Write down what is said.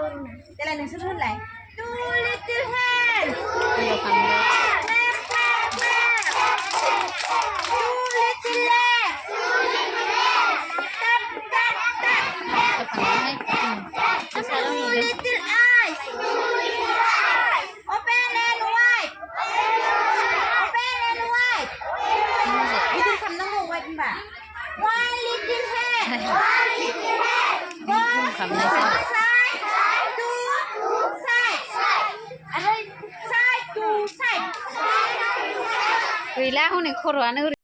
Jalan yang seru lah. Two little hands. Udah kamu. Clap, clap, clap. Two little legs. Tap, tap, tap. Two little eyes. Open and wide. Open and wide. Itu kan nang wide mbak. One little hand. One little hand. One side. Two side. Ada side to side. Gila, hone khorwana